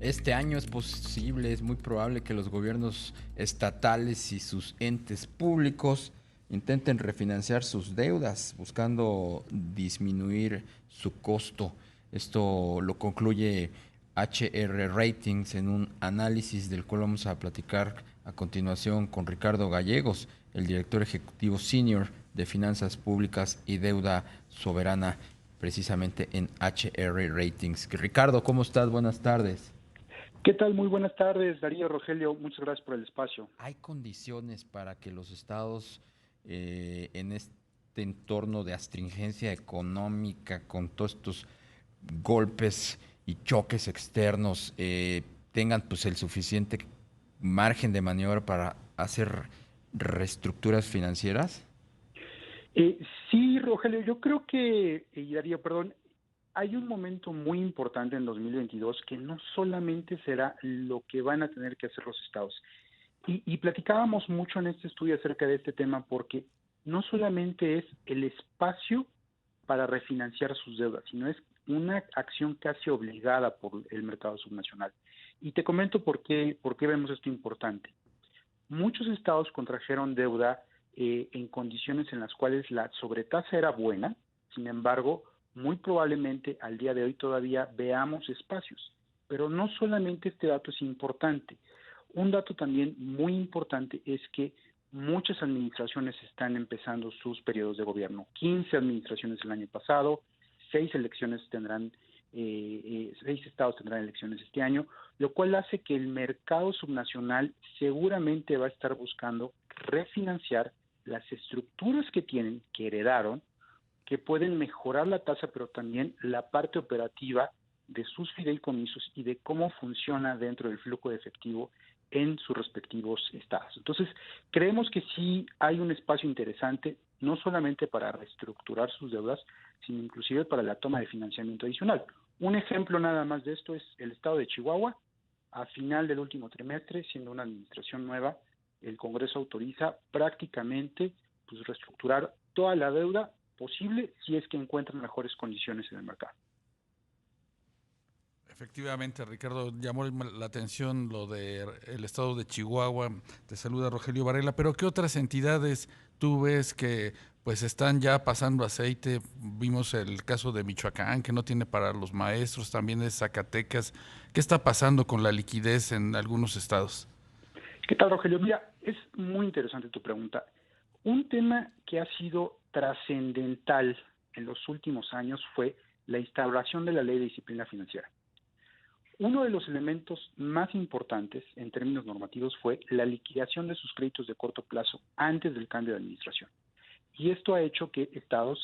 Este año es posible, es muy probable que los gobiernos estatales y sus entes públicos intenten refinanciar sus deudas, buscando disminuir su costo. Esto lo concluye HR Ratings en un análisis del cual vamos a platicar a continuación con Ricardo Gallegos, el director ejecutivo senior de Finanzas Públicas y Deuda Soberana, precisamente en HR Ratings. Ricardo, ¿cómo estás? Buenas tardes. ¿Qué tal? Muy buenas tardes, Darío, Rogelio. Muchas gracias por el espacio. ¿Hay condiciones para que los estados en este entorno de astringencia económica, con todos estos golpes y choques externos, tengan pues el suficiente margen de maniobra para hacer reestructuras financieras? Eh, sí, Rogelio, yo creo que, Darío, perdón, hay un momento muy importante en 2022 que no solamente será lo que van a tener que hacer los estados. Y platicábamos mucho en este estudio acerca de este tema porque no solamente es el espacio para refinanciar sus deudas, sino es una acción casi obligada por el mercado subnacional. Y te comento por qué vemos esto importante. Muchos estados contrajeron deuda en condiciones en las cuales la sobretasa era buena, sin embargo, muy probablemente al día de hoy todavía veamos espacios. Pero no solamente este dato es importante. Un dato también muy importante es que muchas administraciones están empezando sus periodos de gobierno. 15 administraciones el año pasado, 6 estados tendrán elecciones este año, lo cual hace que el mercado subnacional seguramente va a estar buscando refinanciar las estructuras que tienen, que heredaron, que pueden mejorar la tasa, pero también la parte operativa de sus fideicomisos y de cómo funciona dentro del flujo de efectivo en sus respectivos estados. Entonces, creemos que sí hay un espacio interesante, no solamente para reestructurar sus deudas, sino inclusive para la toma de financiamiento adicional. Un ejemplo nada más de esto es el estado de Chihuahua. A final del último trimestre, siendo una administración nueva, el Congreso autoriza prácticamente pues, reestructurar toda la deuda posible si es que encuentran mejores condiciones en el mercado. Efectivamente, Ricardo, llamó la atención lo del estado de Chihuahua. Te saluda Rogelio Varela, pero ¿qué otras entidades tú ves que pues están ya pasando aceite? Vimos el caso de Michoacán, que no tiene para los maestros, también es Zacatecas. ¿Qué está pasando con la liquidez en algunos estados? ¿Qué tal, Rogelio? Mira, es muy interesante tu pregunta. Un tema que ha sido trascendental en los últimos años fue la instauración de la Ley de Disciplina Financiera. Uno de los elementos más importantes en términos normativos fue la liquidación de sus créditos de corto plazo antes del cambio de administración. Y esto ha hecho que estados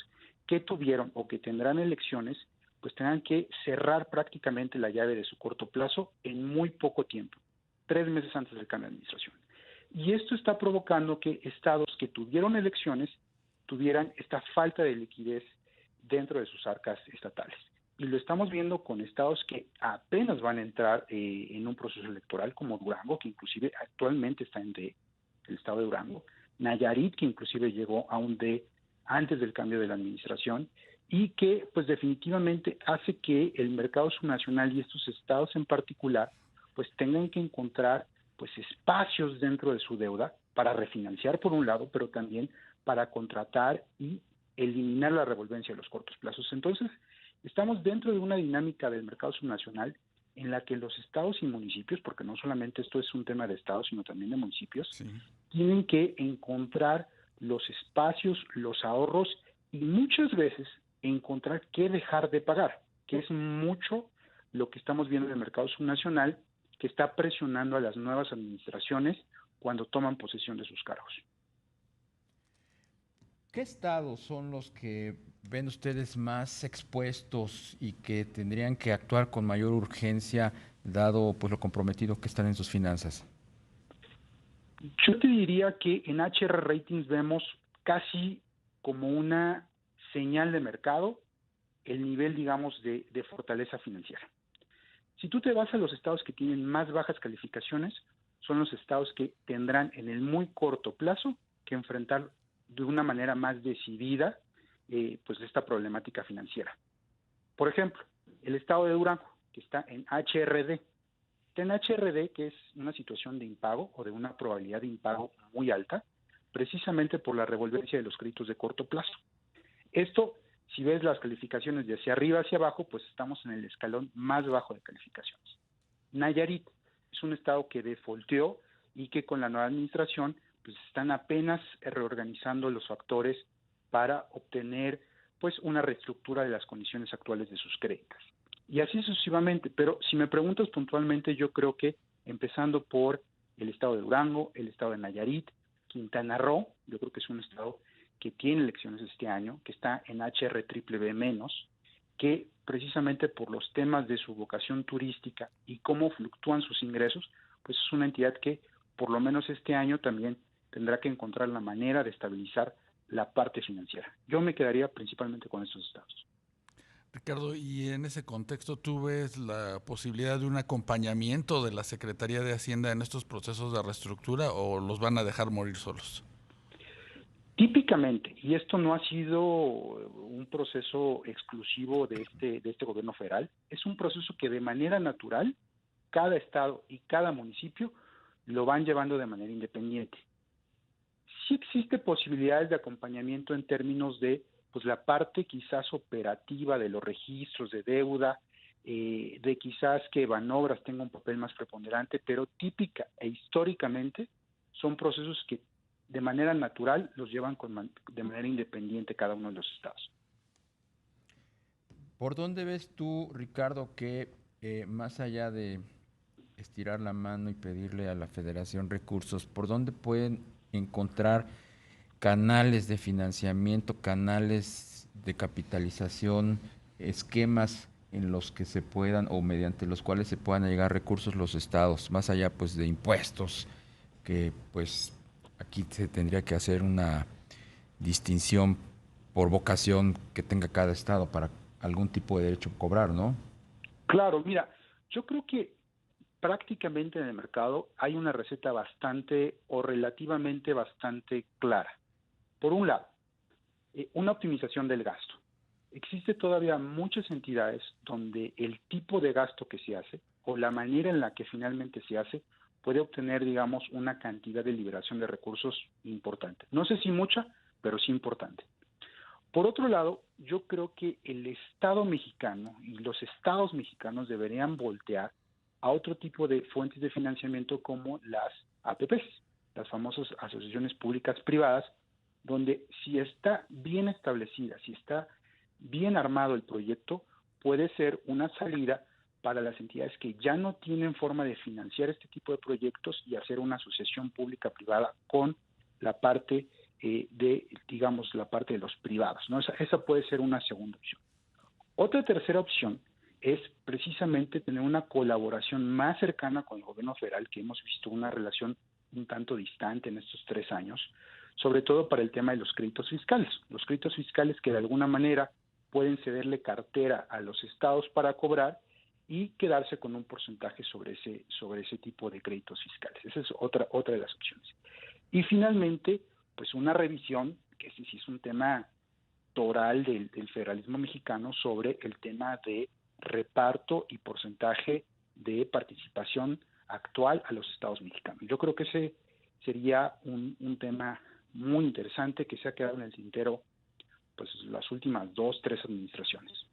que tuvieron o que tendrán elecciones, pues tengan que cerrar prácticamente la llave de su corto plazo en muy poco tiempo, 3 meses antes del cambio de administración. Y esto está provocando que estados que tuvieron elecciones tuvieran esta falta de liquidez dentro de sus arcas estatales. Y lo estamos viendo con estados que apenas van a entrar en un proceso electoral, como Durango, que inclusive actualmente está en D, el estado de Durango, Nayarit, que inclusive llegó a un D antes del cambio de la administración, y que pues definitivamente hace que el mercado subnacional y estos estados en particular pues tengan que encontrar pues espacios dentro de su deuda para refinanciar por un lado, pero también para contratar y eliminar la revolvencia de los cortos plazos. Entonces, estamos dentro de una dinámica del mercado subnacional en la que los estados y municipios, porque no solamente esto es un tema de estados, sino también de municipios, Sí. tienen que encontrar los espacios, los ahorros y muchas veces encontrar qué dejar de pagar, que es mucho lo que estamos viendo en el mercado subnacional, que está presionando a las nuevas administraciones cuando toman posesión de sus cargos. ¿Qué estados son los que ven ustedes más expuestos y que tendrían que actuar con mayor urgencia dado pues lo comprometido que están en sus finanzas? Yo te diría que en HR Ratings vemos casi como una señal de mercado el nivel, digamos, de fortaleza financiera. Si tú te vas a los estados que tienen más bajas calificaciones, son los estados que tendrán en el muy corto plazo que enfrentar de una manera más decidida pues esta problemática financiera. Por ejemplo, el estado de Durango, que está en HRD. Está en HRD, que es una situación de impago o de una probabilidad de impago muy alta, precisamente por la revolvencia de los créditos de corto plazo. Esto, si ves las calificaciones de hacia arriba hacia abajo, pues estamos en el escalón más bajo de calificaciones. Nayarit es un estado que defaulteó y que con la nueva administración pues están apenas reorganizando los factores para obtener pues una reestructura de las condiciones actuales de sus créditos. Y así sucesivamente, pero si me preguntas puntualmente, yo creo que empezando por el estado de Durango, el estado de Nayarit, Quintana Roo, yo creo que es un estado que tiene elecciones este año, que está en HRBB menos, que precisamente por los temas de su vocación turística y cómo fluctúan sus ingresos, pues es una entidad que por lo menos este año también tendrá que encontrar la manera de estabilizar la parte financiera. Yo me quedaría principalmente con estos estados. Ricardo, y en ese contexto, ¿tú ves la posibilidad de un acompañamiento de la Secretaría de Hacienda en estos procesos de reestructura o los van a dejar morir solos? Típicamente, y esto no ha sido un proceso exclusivo de este gobierno federal, es un proceso que de manera natural cada estado y cada municipio lo van llevando de manera independiente. Sí existe posibilidades de acompañamiento en términos de pues la parte quizás operativa de los registros de deuda, de quizás que Banobras tenga un papel más preponderante, pero típica e históricamente son procesos que de manera natural los llevan de manera independiente cada uno de los estados. ¿Por dónde ves tú, Ricardo, que más allá de estirar la mano y pedirle a la Federación recursos, por dónde pueden encontrar canales de financiamiento, canales de capitalización, esquemas en los que se puedan o mediante los cuales se puedan llegar recursos los estados, más allá pues de impuestos, que pues aquí se tendría que hacer una distinción por vocación que tenga cada estado para algún tipo de derecho a cobrar, ¿no? Claro, mira, yo creo que prácticamente en el mercado hay una receta bastante o relativamente bastante clara. Por un lado, una optimización del gasto. Existe todavía muchas entidades donde el tipo de gasto que se hace o la manera en la que finalmente se hace puede obtener, digamos, una cantidad de liberación de recursos importante. No sé si mucha, pero sí importante. Por otro lado, yo creo que el Estado mexicano y los estados mexicanos deberían voltear a otro tipo de fuentes de financiamiento como las APPs, las famosas asociaciones públicas privadas, donde si está bien establecida, si está bien armado el proyecto, puede ser una salida para las entidades que ya no tienen forma de financiar este tipo de proyectos y hacer una asociación pública-privada con la parte digamos, la parte de los privados, ¿no? Esa puede ser una segunda opción. Otra tercera opción es precisamente tener una colaboración más cercana con el gobierno federal, que hemos visto una relación un tanto distante en estos 3 años, sobre todo para el tema de los créditos fiscales. Los créditos fiscales que de alguna manera pueden cederle cartera a los estados para cobrar y quedarse con un porcentaje sobre ese tipo de créditos fiscales. Esa es otra de las opciones. Y finalmente, pues una revisión, que sí es un tema toral del federalismo mexicano sobre el tema de reparto y porcentaje de participación actual a los estados mexicanos. Yo creo que ese sería un tema muy interesante que se ha quedado en el tintero pues las últimas 2, 3 administraciones.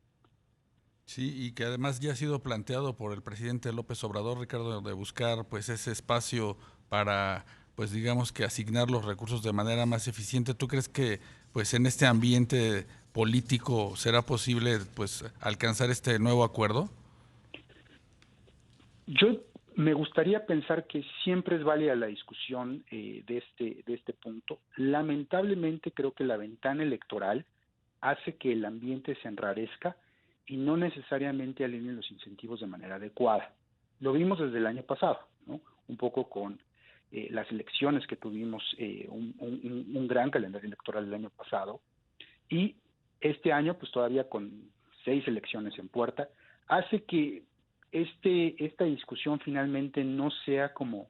Sí, y que además ya ha sido planteado por el presidente López Obrador, Ricardo, de buscar pues ese espacio para pues digamos que asignar los recursos de manera más eficiente. ¿Tú crees que pues en este ambiente político será posible pues alcanzar este nuevo acuerdo? Yo me gustaría pensar que siempre es válida la discusión de este punto. Lamentablemente creo que la ventana electoral hace que el ambiente se enrarezca y no necesariamente alineen los incentivos de manera adecuada. Lo vimos desde el año pasado, ¿no? Un poco con las elecciones que tuvimos, un gran calendario electoral el año pasado, y este año, pues todavía con 6 elecciones en puerta, hace que esta discusión finalmente no sea como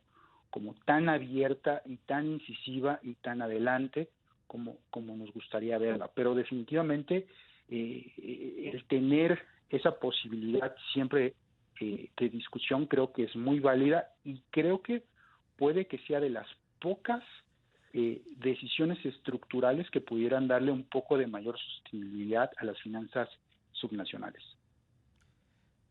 tan abierta y tan incisiva y tan adelante como nos gustaría verla. Pero definitivamente el tener esa posibilidad siempre de discusión, creo que es muy válida y creo que puede que sea de las pocas decisiones estructurales que pudieran darle un poco de mayor sostenibilidad a las finanzas subnacionales.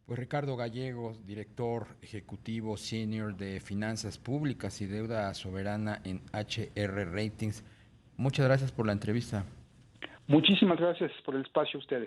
Pues Ricardo Gallegos, director ejecutivo senior de Finanzas Públicas y Deuda Soberana en HR Ratings, muchas gracias por la entrevista. Muchísimas gracias por el espacio a ustedes.